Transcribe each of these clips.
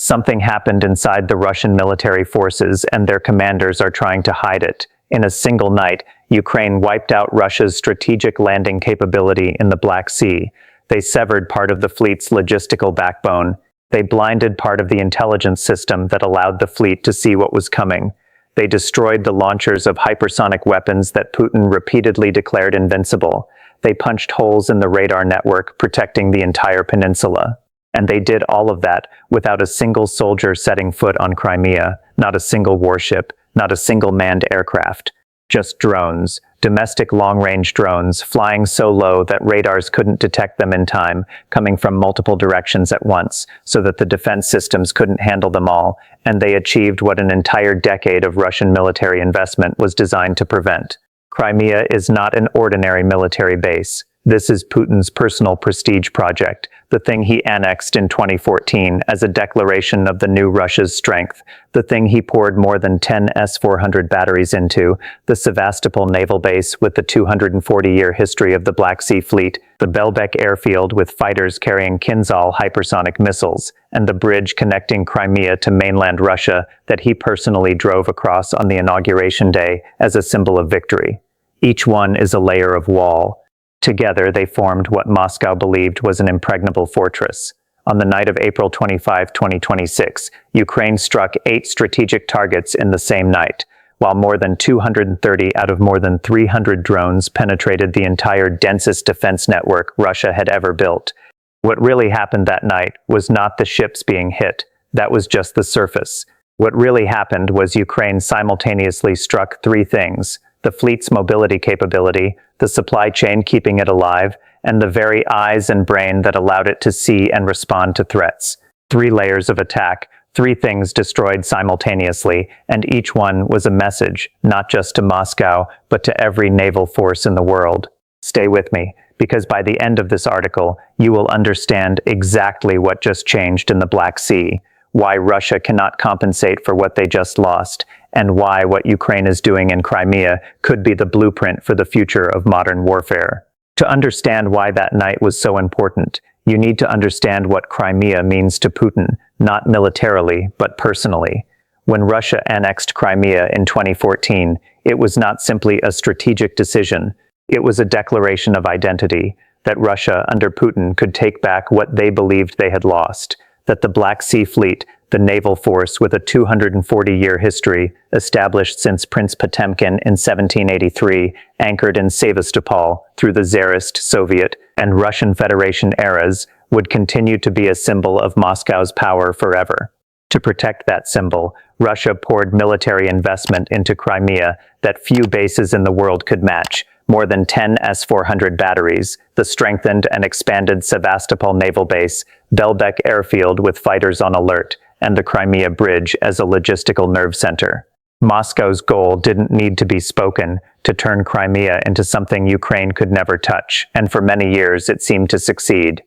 Something happened inside the Russian military forces, and their commanders are trying to hide it. In a single night, Ukraine wiped out Russia's strategic landing capability in the Black Sea. They severed part of the fleet's logistical backbone. They blinded part of the intelligence system that allowed the fleet to see what was coming. They destroyed the launchers of hypersonic weapons that Putin repeatedly declared invincible. They punched holes in the radar network, protecting the entire peninsula. And they did all of that without a single soldier setting foot on Crimea, not a single warship, not a single manned aircraft. Just drones, domestic long-range drones, flying so low that radars couldn't detect them in time, coming from multiple directions at once, so that the defense systems couldn't handle them all, and they achieved what an entire decade of Russian military investment was designed to prevent. Crimea is not an ordinary military base. This is Putin's personal prestige project, the thing he annexed in 2014 as a declaration of the new Russia's strength, the thing he poured more than 10 S-400 batteries into, the Sevastopol naval base with the 240-year history of the Black Sea Fleet, the Belbek airfield with fighters carrying Kinzhal hypersonic missiles, and the bridge connecting Crimea to mainland Russia that he personally drove across on the inauguration day as a symbol of victory. Each one is a layer of wall. Together, they formed what Moscow believed was an impregnable fortress. On the night of April 25, 2026, Ukraine struck 8 strategic targets in the same night, while more than 230 out of more than 300 drones penetrated the entire densest defense network Russia had ever built. What really happened that night was not the ships being hit. That was just the surface. What really happened was Ukraine simultaneously struck 3 things: the fleet's mobility capability, the supply chain keeping it alive, and the very eyes and brain that allowed it to see and respond to threats. 3 layers of attack, 3 things destroyed simultaneously, and each one was a message, not just to Moscow, but to every naval force in the world. Stay with me, because by the end of this article, you will understand exactly what just changed in the Black Sea, why Russia cannot compensate for what they just lost, and why what Ukraine is doing in Crimea could be the blueprint for the future of modern warfare. To understand why that night was so important, you need to understand what Crimea means to Putin, not militarily, but personally. When Russia annexed Crimea in 2014, it was not simply a strategic decision. It was a declaration of identity, that Russia, under Putin, could take back what they believed they had lost, that the Black Sea Fleet, the naval force with a 240-year history, established since Prince Potemkin in 1783, anchored in Sevastopol through the Tsarist, Soviet, and Russian Federation eras, would continue to be a symbol of Moscow's power forever. To protect that symbol, Russia poured military investment into Crimea that few bases in the world could match: more than 10 S-400 batteries, the strengthened and expanded Sevastopol naval base, Belbek airfield with fighters on alert, and the Crimea Bridge as a logistical nerve center. Moscow's goal didn't need to be spoken: to turn Crimea into something Ukraine could never touch, and for many years it seemed to succeed.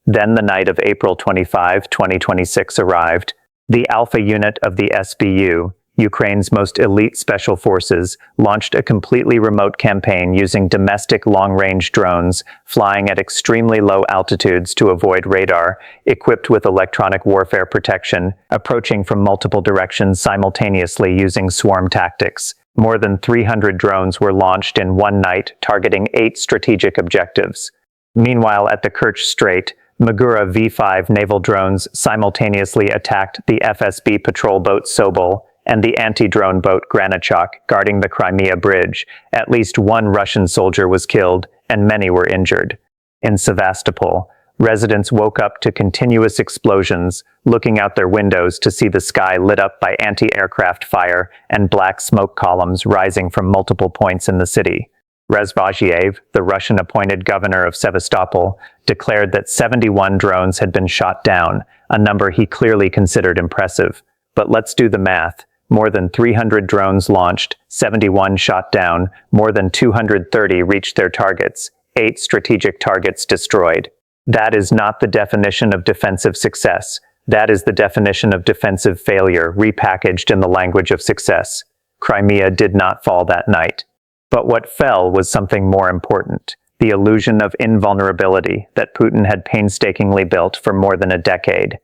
Then the night of April 25, 2026 arrived. The Alpha unit of the SBU, Ukraine's most elite special forces, launched a completely remote campaign using domestic long-range drones, flying at extremely low altitudes to avoid radar, equipped with electronic warfare protection, approaching from multiple directions simultaneously using swarm tactics. More than 300 drones were launched in one night, targeting 8 strategic objectives. Meanwhile, at the Kerch Strait, Magura V-5 naval drones simultaneously attacked the FSB patrol boat Sobol and the anti-drone boat Granichok guarding the Crimea Bridge. At least 1 Russian soldier was killed, and many were injured. In Sevastopol, residents woke up to continuous explosions, looking out their windows to see the sky lit up by anti-aircraft fire and black smoke columns rising from multiple points in the city. Razvazhiev, the Russian-appointed governor of Sevastopol, declared that 71 drones had been shot down, a number he clearly considered impressive. But let's do the math. More than 300 drones launched, 71 shot down, more than 230 reached their targets, 8 strategic targets destroyed. That is not the definition of defensive success. That is the definition of defensive failure, repackaged in the language of success. Crimea did not fall that night. But what fell was something more important: the illusion of invulnerability that Putin had painstakingly built for more than a decade.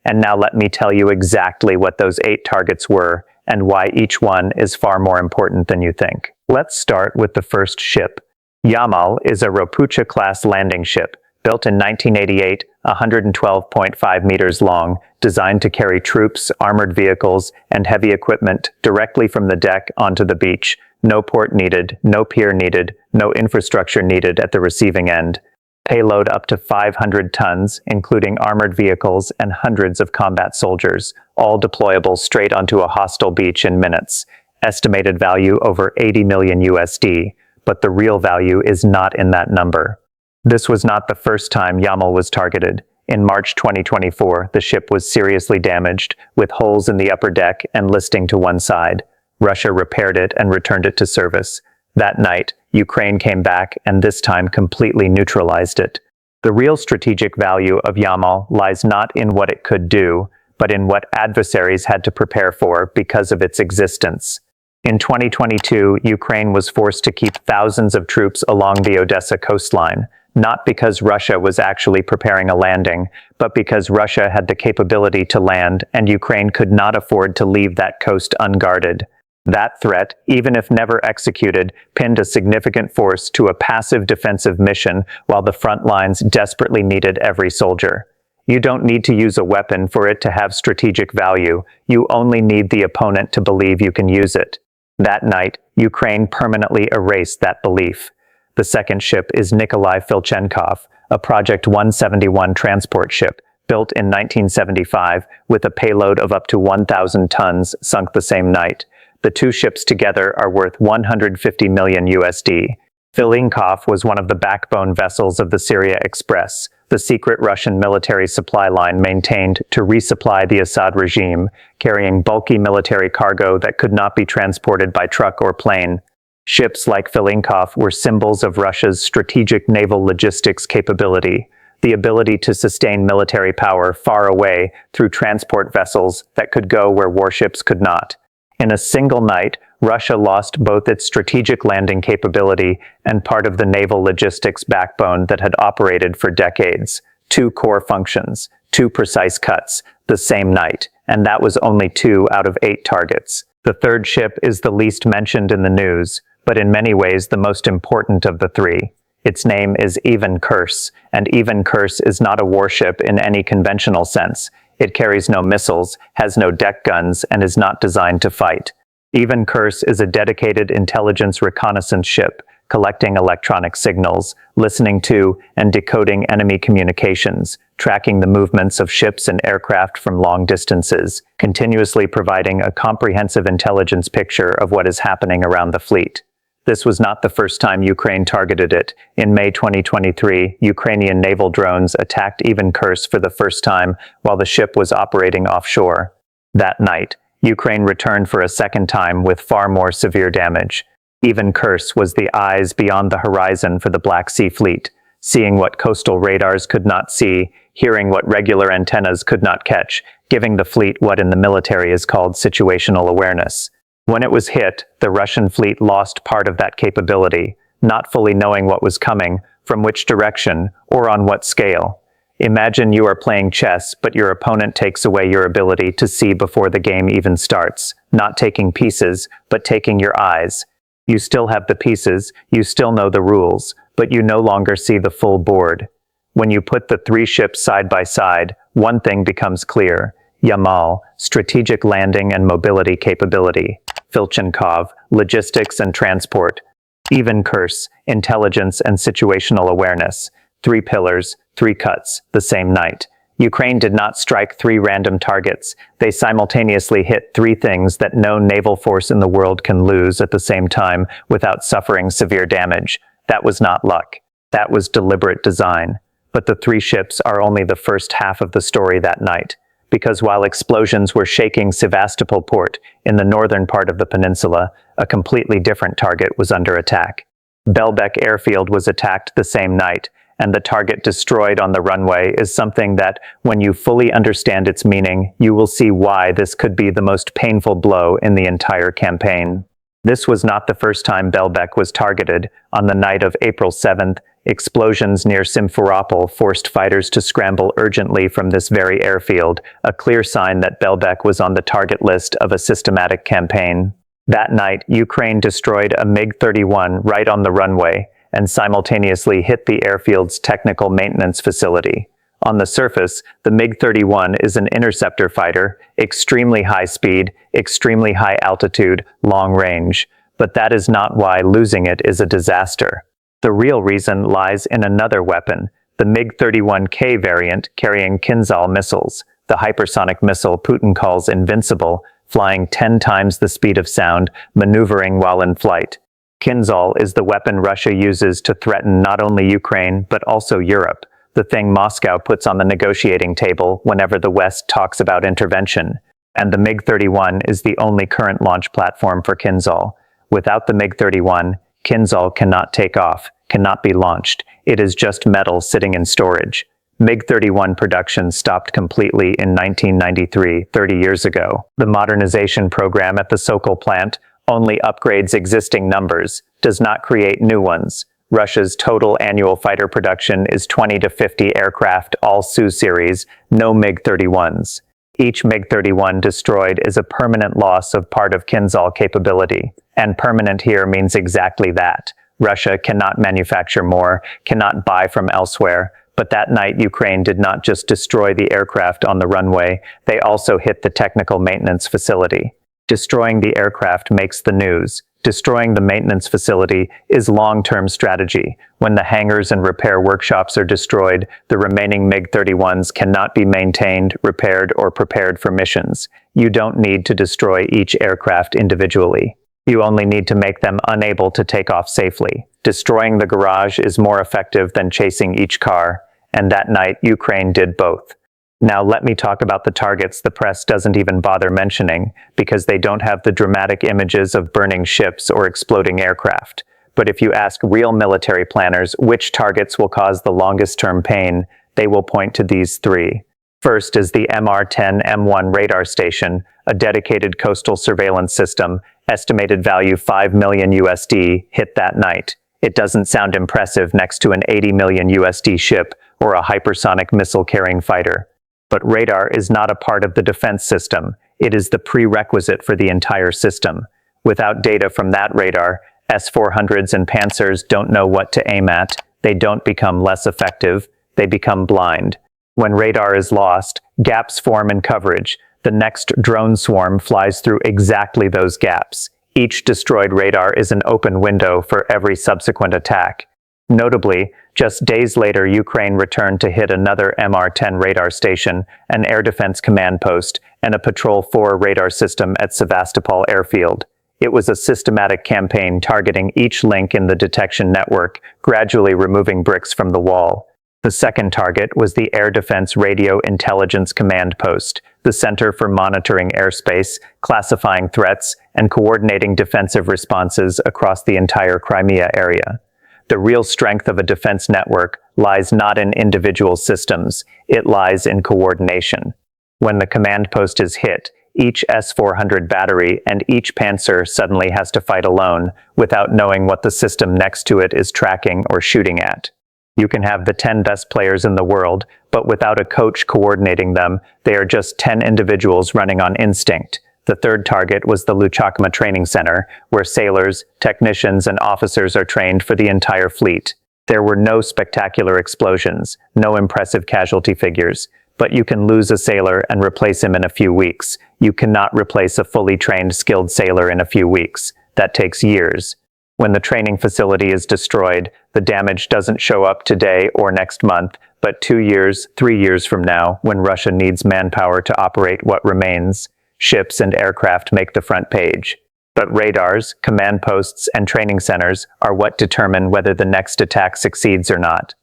And now let me tell you exactly what those 8 targets were, and why each one is far more important than you think. Let's start with the first ship. Yamal is a Ropucha-class landing ship, built in 1988, 112.5 meters long, designed to carry troops, armored vehicles, and heavy equipment directly from the deck onto the beach. No port needed, no pier needed, no infrastructure needed at the receiving end. Payload up to 500 tons, including armored vehicles and hundreds of combat soldiers, all deployable straight onto a hostile beach in minutes. Estimated value over 80 million USD, but the real value is not in that number. This was not the first time Yamal was targeted. In March 2024, the ship was seriously damaged, with holes in the upper deck and listing to one side. Russia repaired it and returned it to service. That night, Ukraine came back and this time completely neutralized it. The real strategic value of Yamal lies not in what it could do, but in what adversaries had to prepare for because of its existence. In 2022, Ukraine was forced to keep thousands of troops along the Odessa coastline, not because Russia was actually preparing a landing, but because Russia had the capability to land and Ukraine could not afford to leave that coast unguarded. That threat, even if never executed, pinned a significant force to a passive defensive mission while the front lines desperately needed every soldier. You don't need to use a weapon for it to have strategic value. You only need the opponent to believe you can use it. That night, Ukraine permanently erased that belief. The second ship is Nikolai Filchenkov, a Project 171 transport ship, built in 1975 with a payload of up to 1,000 tons, sunk the same night. The two ships together are worth 150 million USD. Filchenkov was one of the backbone vessels of the Syria Express, the secret Russian military supply line maintained to resupply the Assad regime, carrying bulky military cargo that could not be transported by truck or plane. Ships like Filchenkov were symbols of Russia's strategic naval logistics capability, the ability to sustain military power far away through transport vessels that could go where warships could not. In a single night, Russia lost both its strategic landing capability and part of the naval logistics backbone that had operated for decades. 2 core functions, 2 precise cuts, the same night, and that was only 2 out of 8 targets. The third ship is the least mentioned in the news, but in many ways the most important of the 3. Its name is Even Kursk, and Even Kursk is not a warship in any conventional sense. It carries no missiles, has no deck guns, and is not designed to fight. Even Kursk is a dedicated intelligence reconnaissance ship, collecting electronic signals, listening to and decoding enemy communications, tracking the movements of ships and aircraft from long distances, continuously providing a comprehensive intelligence picture of what is happening around the fleet. This was not the first time Ukraine targeted it. In May 2023, Ukrainian naval drones attacked Even Kursk for the first time while the ship was operating offshore. That night, Ukraine returned for a second time with far more severe damage. Even Kursk was the eyes beyond the horizon for the Black Sea Fleet, seeing what coastal radars could not see, hearing what regular antennas could not catch, giving the fleet what in the military is called situational awareness. When it was hit, the Russian fleet lost part of that capability, not fully knowing what was coming, from which direction, or on what scale. Imagine you are playing chess, but your opponent takes away your ability to see before the game even starts, not taking pieces, but taking your eyes. You still have the pieces, you still know the rules, but you no longer see the full board. When you put the 3 ships side by side, one thing becomes clear. Yamal, strategic landing and mobility capability. Filchenkov, logistics and transport. Even Kursk, intelligence and situational awareness. 3 pillars, 3 cuts, the same night. Ukraine did not strike 3 random targets. They simultaneously hit 3 things that no naval force in the world can lose at the same time without suffering severe damage. That was not luck. That was deliberate design. But the 3 ships are only the first half of the story that night. Because while explosions were shaking Sevastopol port in the northern part of the peninsula, a completely different target was under attack. Belbek airfield was attacked the same night, and the target destroyed on the runway is something that, when you fully understand its meaning, you will see why this could be the most painful blow in the entire campaign. This was not the first time Belbek was targeted. On the night of April 7th, Explosions near Simferopol forced fighters to scramble urgently from this very airfield, a clear sign that Belbek was on the target list of a systematic campaign. That night, Ukraine destroyed a MiG-31 right on the runway and simultaneously hit the airfield's technical maintenance facility. On the surface, the MiG-31 is an interceptor fighter, extremely high speed, extremely high altitude, long range. But that is not why losing it is a disaster. The real reason lies in another weapon, the MiG-31K variant carrying Kinzhal missiles, the hypersonic missile Putin calls invincible, flying 10 times the speed of sound, maneuvering while in flight. Kinzhal is the weapon Russia uses to threaten not only Ukraine but also Europe, the thing Moscow puts on the negotiating table whenever the West talks about intervention. And the MiG-31 is the only current launch platform for Kinzhal. Without the MiG-31, Kinzhal cannot take off, cannot be launched. It is just metal sitting in storage. MiG-31 production stopped completely in 1993, 30 years ago. The modernization program at the Sokol plant only upgrades existing numbers, does not create new ones. Russia's total annual fighter production is 20 to 50 aircraft, all Su series, no MiG-31s. Each MiG-31 destroyed is a permanent loss of part of Kinzhal capability. And permanent here means exactly that. Russia cannot manufacture more, cannot buy from elsewhere. But that night, Ukraine did not just destroy the aircraft on the runway, they also hit the technical maintenance facility. Destroying the aircraft makes the news. Destroying the maintenance facility is long-term strategy. When the hangars and repair workshops are destroyed, the remaining MiG-31s cannot be maintained, repaired, or prepared for missions. You don't need to destroy each aircraft individually. You only need to make them unable to take off safely. Destroying the garage is more effective than chasing each car, and that night Ukraine did both. Now let me talk about the targets the press doesn't even bother mentioning, because they don't have the dramatic images of burning ships or exploding aircraft. But if you ask real military planners which targets will cause the longest-term pain, they will point to these three. First is the MR-10M1 radar station, a dedicated coastal surveillance system, estimated value $5 million USD, hit that night. It doesn't sound impressive next to an $80 million USD ship or a hypersonic missile-carrying fighter. But radar is not a part of the defense system. It is the prerequisite for the entire system. Without data from that radar, S-400s and Panzers don't know what to aim at. They don't become less effective. They become blind. When radar is lost, gaps form in coverage. The next drone swarm flies through exactly those gaps. Each destroyed radar is an open window for every subsequent attack. Notably, just days later, Ukraine returned to hit another MR-10 radar station, an air defense command post, and a Patrol 4 radar system at Sevastopol airfield. It was a systematic campaign targeting each link in the detection network, gradually removing bricks from the wall. The second target was the Air Defense Radio Intelligence Command Post, the center for monitoring airspace, classifying threats, and coordinating defensive responses across the entire Crimea area. The real strength of a defense network lies not in individual systems, it lies in coordination. When the command post is hit, each S-400 battery and each Panzer suddenly has to fight alone, without knowing what the system next to it is tracking or shooting at. You can have the 10 best players in the world, but without a coach coordinating them, they are just 10 individuals running on instinct. The third target was the Luchakma Training Center, where sailors, technicians, and officers are trained for the entire fleet. There were no spectacular explosions, no impressive casualty figures, but you can lose a sailor and replace him in a few weeks. You cannot replace a fully trained, skilled sailor in a few weeks. That takes years. When the training facility is destroyed, the damage doesn't show up today or next month, but 2 years, 3 years from now, when Russia needs manpower to operate what remains. Ships and aircraft make the front page. But radars, command posts, and training centers are what determine whether the next attack succeeds or not.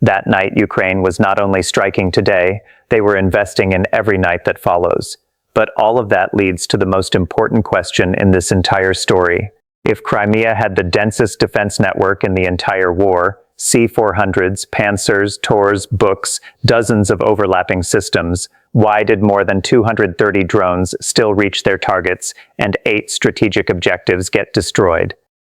That night, Ukraine was not only striking today, they were investing in every night that follows. But all of that leads to the most important question in this entire story. If Crimea had the densest defense network in the entire war, C-400s, Panzers, Tors, Books, dozens of overlapping systems, why did more than 230 drones still reach their targets and 8 strategic objectives get destroyed?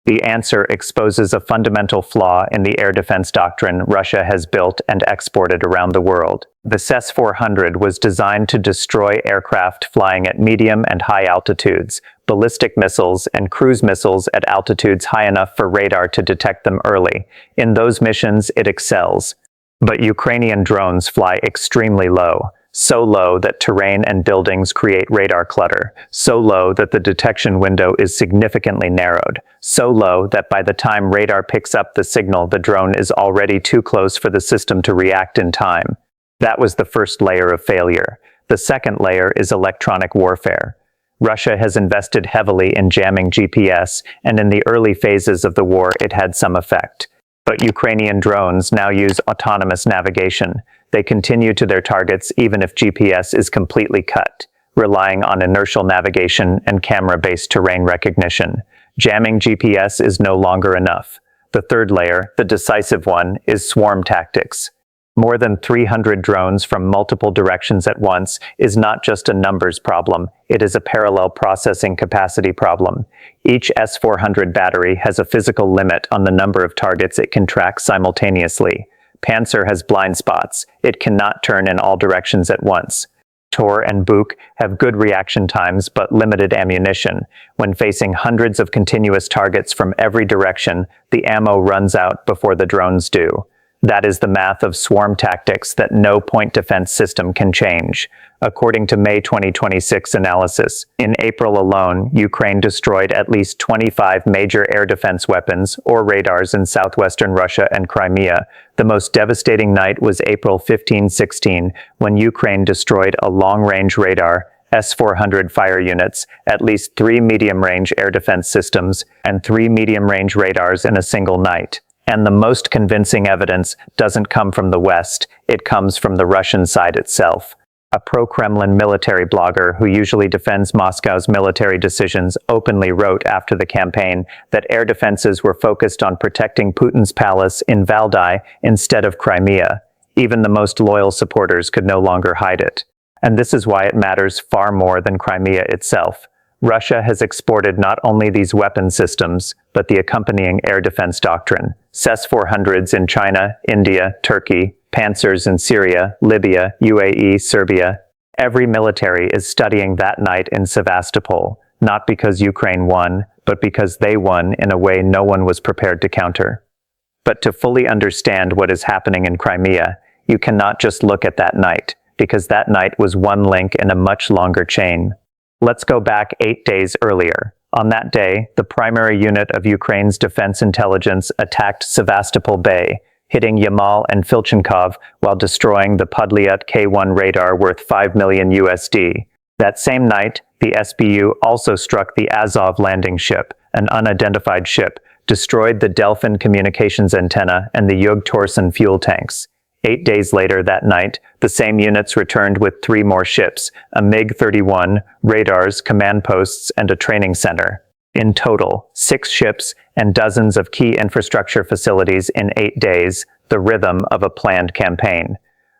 The answer exposes a fundamental flaw in the air defense doctrine Russia has built and exported around the world. The S-400 was designed to destroy aircraft flying at medium and high altitudes, ballistic missiles and cruise missiles at altitudes high enough for radar to detect them early. In those missions, it excels. But Ukrainian drones fly extremely low. So low that terrain and buildings create radar clutter, so low that the detection window is significantly narrowed, so low that by the time radar picks up the signal, the drone is already too close for the system to react in time. That was the first layer of failure. The second layer is electronic warfare. Russia has invested heavily in jamming GPS, and in the early phases of the war it had some effect. But Ukrainian drones now use autonomous navigation. They continue to their targets even if GPS is completely cut, relying on inertial navigation and camera-based terrain recognition. Jamming GPS is no longer enough. The third layer, the decisive one, is swarm tactics. More than 300 drones from multiple directions at once is not just a numbers problem, it is a parallel processing capacity problem. Each S-400 battery has a physical limit on the number of targets it can track simultaneously. Panzer has blind spots. It cannot turn in all directions at once. Tor and Buk have good reaction times but limited ammunition. When facing hundreds of continuous targets from every direction, the ammo runs out before the drones do. That is the math of swarm tactics that no point defense system can change. According to May 2026 analysis, in April alone, Ukraine destroyed at least 25 major air defense weapons or radars in southwestern Russia and Crimea. The most devastating night was April 15-16, when Ukraine destroyed a long-range radar, S-400 fire units, at least 3 medium-range air defense systems, and 3 medium-range radars in a single night. And the most convincing evidence doesn't come from the West, it comes from the Russian side itself. A pro-Kremlin military blogger who usually defends Moscow's military decisions openly wrote after the campaign that air defenses were focused on protecting Putin's palace in Valdai instead of Crimea. Even the most loyal supporters could no longer hide it. And this is why it matters far more than Crimea itself. Russia has exported not only these weapon systems, but the accompanying air defense doctrine. S-400s in China, India, Turkey, Panzers in Syria, Libya, UAE, Serbia. Every military is studying that night in Sevastopol, not because Ukraine won, but because they won in a way no one was prepared to counter. But to fully understand what is happening in Crimea, you cannot just look at that night, because that night was one link in a much longer chain. Let's go back 8 days earlier. On that day, the primary unit of Ukraine's defense intelligence attacked Sevastopol Bay, hitting Yamal and Filchenkov while destroying the Podlyut K-1 radar worth $5 million USD. That same night, the SBU also struck the Azov landing ship, an unidentified ship, destroyed the Delphin communications antenna and the Yug-Torsen fuel tanks. 8 days later that night, the same units returned with 3 more ships, a MiG-31, radars, command posts, and a training center. In total, 6 ships and dozens of key infrastructure facilities in 8 days, the rhythm of a planned campaign.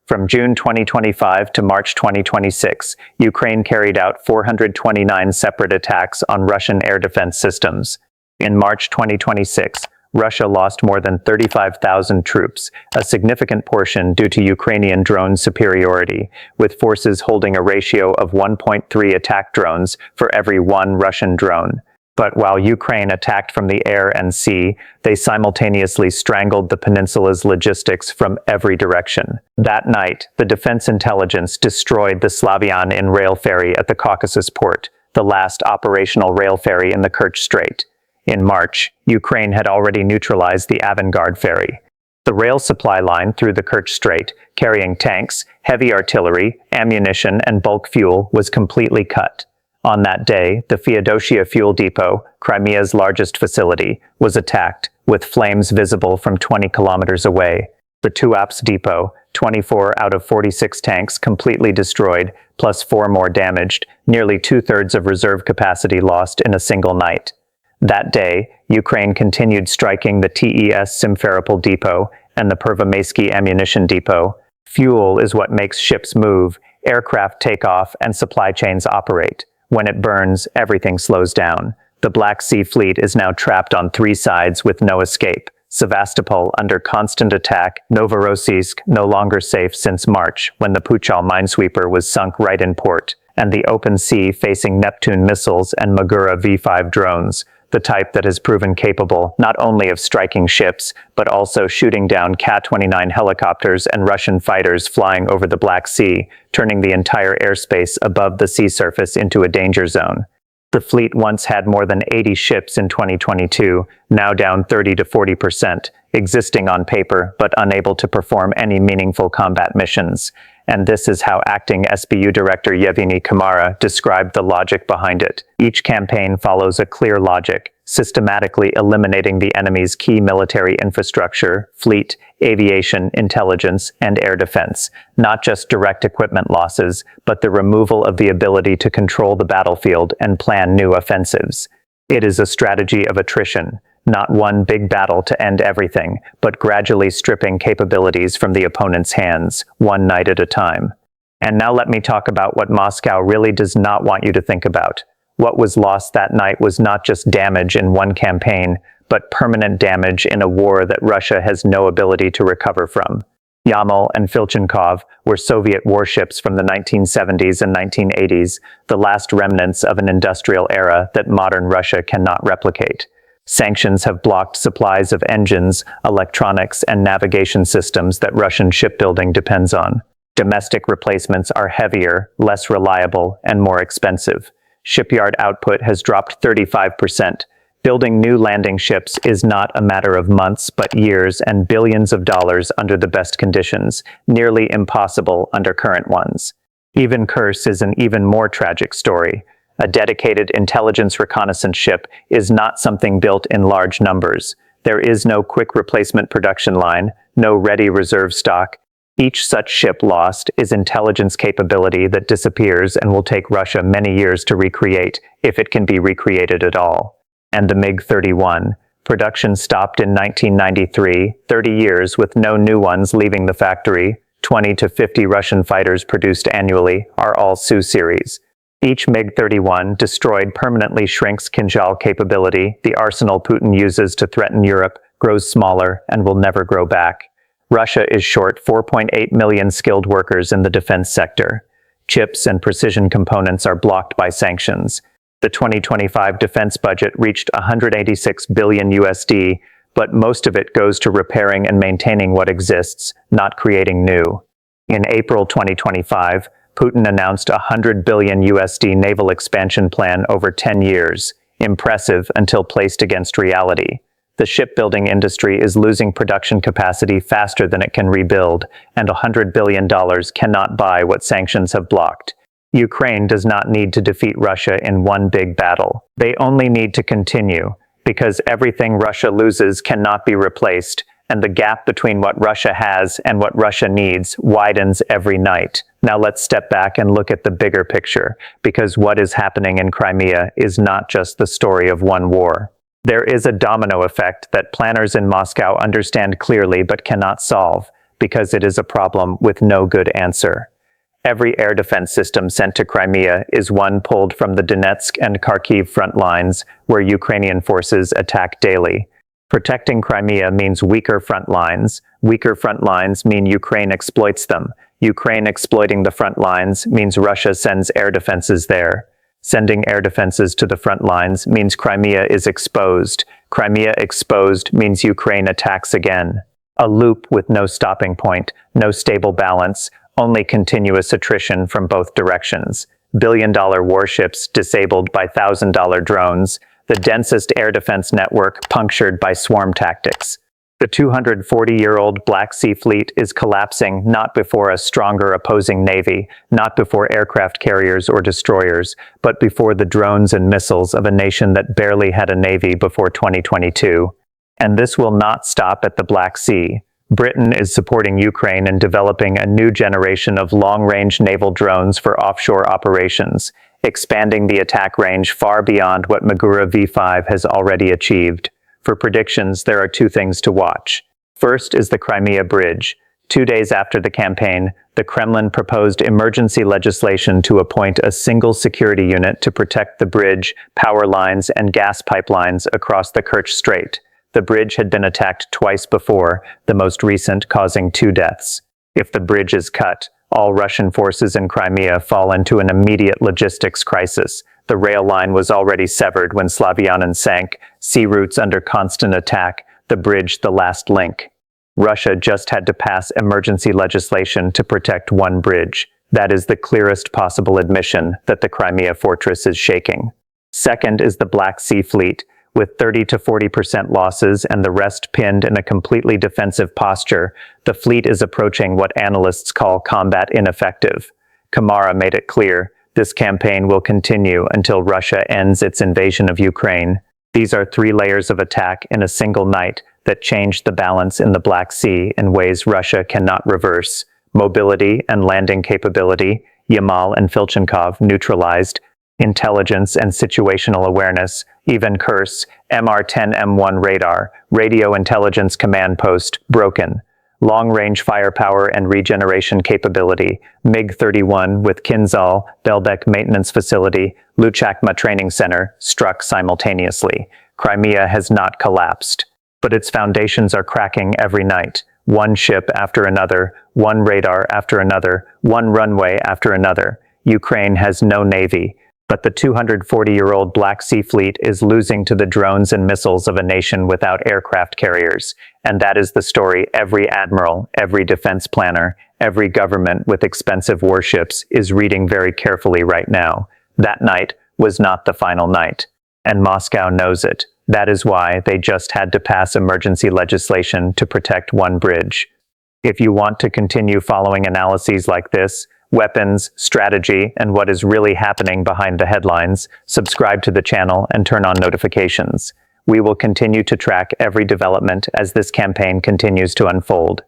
From June 2025 to March 2026, Ukraine carried out 429 separate attacks on Russian air defense systems. In March 2026, Russia lost more than 35,000 troops, a significant portion due to Ukrainian drone superiority, with forces holding a ratio of 1.3 attack drones for every 1 Russian drone. But while Ukraine attacked from the air and sea, they simultaneously strangled the peninsula's logistics from every direction. That night, the defense intelligence destroyed the Slavyan rail ferry at the Caucasus port, the last operational rail ferry in the Kerch Strait. In March, Ukraine had already neutralized the Avangard ferry. The rail supply line through the Kerch Strait, carrying tanks, heavy artillery, ammunition, and bulk fuel, was completely cut. On that day, the Feodosia fuel depot, Crimea's largest facility, was attacked, with flames visible from 20 kilometers away. The Tuapse depot, 24 out of 46 tanks completely destroyed, plus 4 more damaged, nearly 2/3 of reserve capacity lost in a single night. That day, Ukraine continued striking the TES Simferopol depot and the Pervomaysky ammunition depot. Fuel is what makes ships move, aircraft take off, and supply chains operate. When it burns, everything slows down. The Black Sea Fleet is now trapped on three sides with no escape. Sevastopol under constant attack, Novorossiysk no longer safe since March, when the Puchal minesweeper was sunk right in port, and the open sea facing Neptune missiles and Magura V-5 drones, the type that has proven capable not only of striking ships, but also shooting down Ka-29 helicopters and Russian fighters flying over the Black Sea, turning the entire airspace above the sea surface into a danger zone. The fleet once had more than 80 ships in 2022, now down 30 to 40%, existing on paper but unable to perform any meaningful combat missions. And this is how acting SBU Director Yevgeny Kamara described the logic behind it. Each campaign follows a clear logic, systematically eliminating the enemy's key military infrastructure, fleet, aviation, intelligence, and air defense. Not just direct equipment losses, but the removal of the ability to control the battlefield and plan new offensives. It is a strategy of attrition, not one big battle to end everything, but gradually stripping capabilities from the opponent's hands, one night at a time. And now let me talk about what Moscow really does not want you to think about. What was lost that night was not just damage in one campaign, but permanent damage in a war that Russia has no ability to recover from. Yamal and Filchenkov were Soviet warships from the 1970s and 1980s, the last remnants of an industrial era that modern Russia cannot replicate. Sanctions have blocked supplies of engines, electronics, and navigation systems that Russian shipbuilding depends on. Domestic replacements are heavier, less reliable, and more expensive. Shipyard output has dropped 35%. Building new landing ships is not a matter of months but years and billions of dollars under the best conditions, nearly impossible under current ones. Even Kursk is an even more tragic story. A dedicated intelligence reconnaissance ship is not something built in large numbers. There is no quick replacement production line, no ready reserve stock. Each such ship lost is intelligence capability that disappears and will take Russia many years to recreate, if it can be recreated at all. And the MiG-31. Production stopped in 1993, 30 years with no new ones leaving the factory. 20 to 50 Russian fighters produced annually are all Su series. Each MiG-31 destroyed permanently shrinks Kinzhal capability. The arsenal Putin uses to threaten Europe grows smaller and will never grow back. Russia is short 4.8 million skilled workers in the defense sector. Chips and precision components are blocked by sanctions. The 2025 defense budget reached 186 billion USD, but most of it goes to repairing and maintaining what exists, not creating new. In April 2025, Putin announced a 100 billion USD naval expansion plan over 10 years, impressive until placed against reality. The shipbuilding industry is losing production capacity faster than it can rebuild, and $100 billion cannot buy what sanctions have blocked. Ukraine does not need to defeat Russia in one big battle. They only need to continue, because everything Russia loses cannot be replaced, and the gap between what Russia has and what Russia needs widens every night. Now let's step back and look at the bigger picture, because what is happening in Crimea is not just the story of one war. There is a domino effect that planners in Moscow understand clearly but cannot solve, because it is a problem with no good answer. Every air defense system sent to Crimea is one pulled from the Donetsk and Kharkiv front lines, where Ukrainian forces attack daily. Protecting Crimea means weaker front lines. Weaker front lines mean Ukraine exploits them. Ukraine exploiting the front lines means Russia sends air defenses there. Sending air defenses to the front lines means Crimea is exposed. Crimea exposed means Ukraine attacks again. A loop with no stopping point, no stable balance, only continuous attrition from both directions. Billion-dollar warships disabled by $1,000 drones. The densest air defense network punctured by swarm tactics. The 240-year-old Black Sea Fleet is collapsing not before a stronger opposing navy, not before aircraft carriers or destroyers, but before the drones and missiles of a nation that barely had a navy before 2022. And this will not stop at the Black Sea. Britain is supporting Ukraine in developing a new generation of long-range naval drones for offshore operations, expanding the attack range far beyond what Magura V-5 has already achieved. For predictions, there are two things to watch. First is the Crimea Bridge. 2 days after the campaign, the Kremlin proposed emergency legislation to appoint a single security unit to protect the bridge, power lines, and gas pipelines across the Kerch Strait. The bridge had been attacked twice before, the most recent causing 2 deaths. If the bridge is cut, all Russian forces in Crimea fall into an immediate logistics crisis. The rail line was already severed when Slavyanin sank, sea routes under constant attack, the bridge the last link. Russia just had to pass emergency legislation to protect one bridge. That is the clearest possible admission that the Crimea fortress is shaking. Second is the Black Sea Fleet. With 30 to 40% losses and the rest pinned in a completely defensive posture, the fleet is approaching what analysts call combat ineffective. Kamara made it clear, this campaign will continue until Russia ends its invasion of Ukraine. These are 3 layers of attack in a single night that changed the balance in the Black Sea in ways Russia cannot reverse. Mobility and landing capability, Yamal and Filchenkov neutralized, intelligence and situational awareness, even Kursk, MR-10M1 radar, radio intelligence command post, broken. Long-range firepower and regeneration capability, MiG-31 with Kinzhal, Belbek maintenance facility, Luchakma training center, struck simultaneously. Crimea has not collapsed, but its foundations are cracking every night. One ship after another, one radar after another, one runway after another. Ukraine has no navy, but the 240-year-old Black Sea Fleet is losing to the drones and missiles of a nation without aircraft carriers. And that is the story every admiral, every defense planner, every government with expensive warships is reading very carefully right now. That night was not the final night. And Moscow knows it. That is why they just had to pass emergency legislation to protect one bridge. If you want to continue following analyses like this, weapons, strategy, and what is really happening behind the headlines, subscribe to the channel and turn on notifications. We will continue to track every development as this campaign continues to unfold.